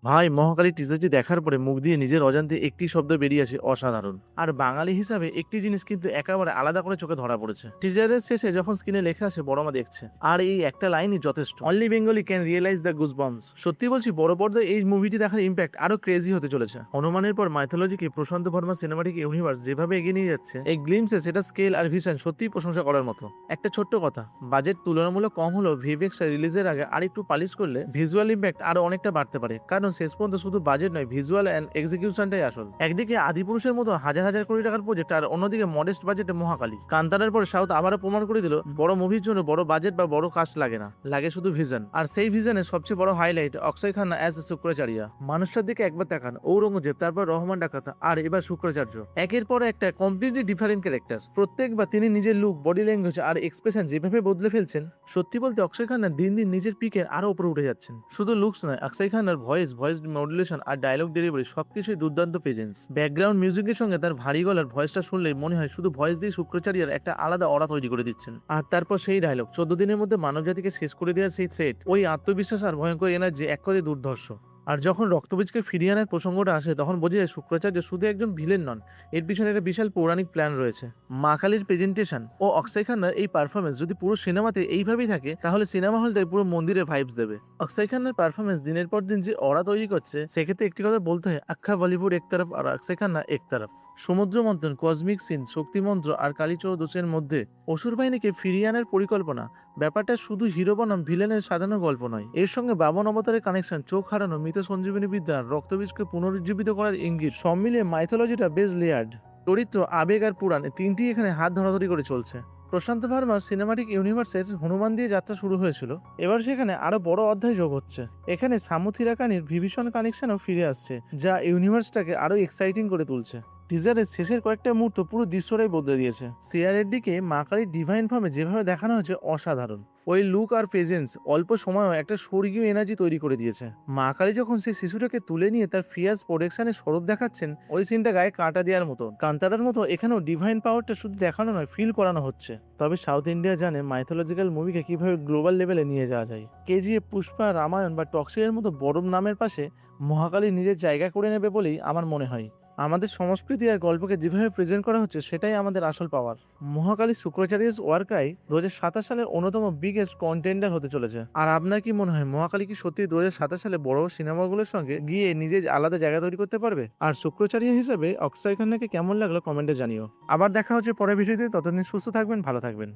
ভাই মহাকালী টিজারটি দেখার পরে মুখ দিয়ে নিজের অজান্তে একটি শব্দ বেরিয়ে আসে অসাধারণ। আর বাঙালি হিসাবে একটি জিনিস কিন্তু একেবারে আলাদা করে চোখে ধরা পড়েছে। টিজারের শেষে যখন স্ক্রিনে লেখা আসে বড় মা দেখছে, আর এই একটা লাইনই যথেষ্ট, only Bengali can realize the goose bumps. সত্যি বলছি, বড় পর্দায় এই মুভিটি দেখার ইম্প্যাক্ট আরো ক্রেজি হতে চলেছে। হনুমানের পর মাইথোলজিকে প্রশান্ত ভার্মা সিনেমাটিক ইউনিভার্স যেভাবে এগিয়ে নিয়ে যাচ্ছে, এই গ্লিমসে সেটা স্কেল আর ভিশন সত্যিই প্রশংসা করার মতো। একটা ছোট্ট কথা, বাজেট তুলনামূলক কম হলেও ভিএফএক্স রিলিজের আগে আরেকটু পালিশ করলে ভিজুয়াল ইম্প্যাক্ট আরো অনেকটা বাড়তে পারে। কারণ শেষ পর্যন্ত শুধু বাজেট নয়, ভিজুয়াল অ্যান্ড এক্সিকিউশনটাই আসল। একদিকে আদিপুরুষের মতো হাজার হাজার কোটি টাকার প্রজেক্ট, আর অন্যদিকে মডেস্ট বাজেটে মহাকালী। কান্তারার পর সাউথ আবারও প্রমাণ করে দিল বড় মুভির জন্য বড় বাজেট বা বড় কাস্ট লাগে না, লাগে শুধু ভিশন। আর সেই ভিশনের সবচেয়ে বড় হাইলাইট অক্ষয় খান্না অ্যাজ শুক্রাচার্য। মানুষটার দিকে একবার তাকান, ঔরঙ্গজেব, তারপর রহমান ডাকাতা, আর এবার শুক্রাচার্য। একের পর একটা কমপ্লিটলি ডিফারেন্ট ক্যারেক্টার। প্রত্যেকবার তিনি নিজের লুক, বডি ল্যাঙ্গুয়েজ আর এক্সপ্রেশন যেভাবে বদলে ফেলছেন, সত্যি বলতে অক্ষয় খান্না দিন দিন নিজের পিকের আরো উপরে উঠে যাচ্ছেন। শুধু লুকস নয়, অক্ষয় খান্নার ভয়েস মডুলেশন আর ডায়লগ ডেলিভারি সবকিছুই দুর্দান্ত প্রেজেন্স। ব্যাকগ্রাউন্ড মিউজিকের সঙ্গে তার ভারী গলার ভয়েসটা শুনলেই মনে হয় শুধু ভয়েস দিয়ে শুক্রাচার্যের একটা আলাদা অরা তৈরি করে দিচ্ছেন। আর তারপর সেই ডায়লগ, 14 দিনের মধ্যে মানবজাতিকে শেষ করে দেওয়ার সেই থ্রেট, ওই আত্মবিশ্বাস আর ভয়ঙ্কর এনার্জি এক কথায় দুর্ধর্ষ। আর যখন রক্তবীজকে ফিরিয়ে আনার প্রসঙ্গটা আসে, তখন বোঝা যায় শুক্রাচার্য শুধু একজন ভিলেন নন, এর পিছনে একটা বিশাল পৌরাণিক প্ল্যান রয়েছে। মা কালীর প্রেজেন্টেশন ও অক্ষয় খান্নার এই পারফরমেন্স যদি পুরো সিনেমাতে এইভাবেই থাকে, তাহলে সিনেমা হলটাই পুরো মন্দিরে ভাইবস দেবে। অক্ষয় খান্নার পারফরমেন্স দিনের পর দিন যে অরা তৈরি করছে, সেক্ষেত্রে একটি কথা বলতে হয়, আখ্যা বলিউড এক তরফ আর অক্ষয় খান্না এক তরফ। সমুদ্র মন্থন, কসমিক সিন, শক্তিমন্ত্র আর কালীচৌদশের মধ্যে অসুর বাহিনীকে ফিরিয়ে আনার পরিকল্পনা, ব্যাপারটা শুধু হিরো বনাম ভিলেনের সাধারণ গল্প নয়। এর সঙ্গে বামন অবতারের কানেকশন, চোখ হারানো মৃত সঞ্জীবনী বিদ্যা, রক্তবীজকে পুনরুজ্জীবিত করার ইঙ্গিত, সব মিলিয়ে মাইথোলজিটা বেশ লেয়ার্ড। চরিত্র, আবেগ আর পুরাণ তিনটি এখানে হাত ধরাধরি করে চলছে। প্রশান্ত ভার্মার সিনেমাটিক ইউনিভার্সের হনুমান দিয়ে যাত্রা শুরু হয়েছিল, এবার সেখানে আরো বড় অধ্যায় যোগ হচ্ছে। এখানে সামুথিরাকানির বিভীষণ কানেকশনও ফিরে আসছে, যা ইউনিভার্সটাকে আরো এক্সাইটিং করে তুলছে। টিজারের শেষের কয়েকটা মুহূর্ত পুরো দৃশ্যটাই বদলে দিয়েছে। সিআরের দিকে মা কালীর ডিভাইন ফর্মে যেভাবে দেখানো হয়েছে অসাধারণ। ওই লুক আর প্রেজেন্স অল্প সময়ও একটা স্বর্গীয় এনার্জি তৈরি করে দিয়েছে। মা কালী যখন সেই শিশুটাকে তুলে নিয়ে তার ফিয়াস প্রোডাকশনের স্বরূপ দেখাচ্ছেন, ওই সিনটা গায়ে কাঁটা দেওয়ার মতো। কান্তারার মতো এখানেও ডিভাইন পাওয়ারটা শুধু দেখানো নয়, ফিল করানো হচ্ছে। তবে সাউথ ইন্ডিয়া জানে মাইথোলজিক্যাল মুভিকে কিভাবে গ্লোবাল লেভেলে নিয়ে যাওয়া যায়। কেজিএফ, পুষ্পা, রামায়ণ বা টক্সিকের মতো বড় নামের পাশে মহাকালী নিজের জায়গা করে নেবে বলেই আমার মনে হয়। আমাদের সংস্কৃতি আর গল্পকে যেভাবে প্রেজেন্ট করা হচ্ছে, সেটাই আমাদের আসল পাওয়ার। মহাকালী শুক্রাচার্যস ওয়ার্কাই 2027 সালের অন্যতম বিগেস্ট কন্টেন্ডার হতে চলেছে। আর আপনার কি মনে হয়, মহাকালী কি সত্যি 2027 সালে বড় সিনেমাগুলোর সঙ্গে গিয়ে নিজের আলাদা জায়গা তৈরি করতে পারবে? আর শুক্রাচার্য হিসেবে অক্ষয় খান্নাকে কেমন লাগলো কমেন্টে জানিও। আবার দেখা হচ্ছে পরের ভিডিওতে, ততদিন সুস্থ থাকবেন, ভালো থাকবেন।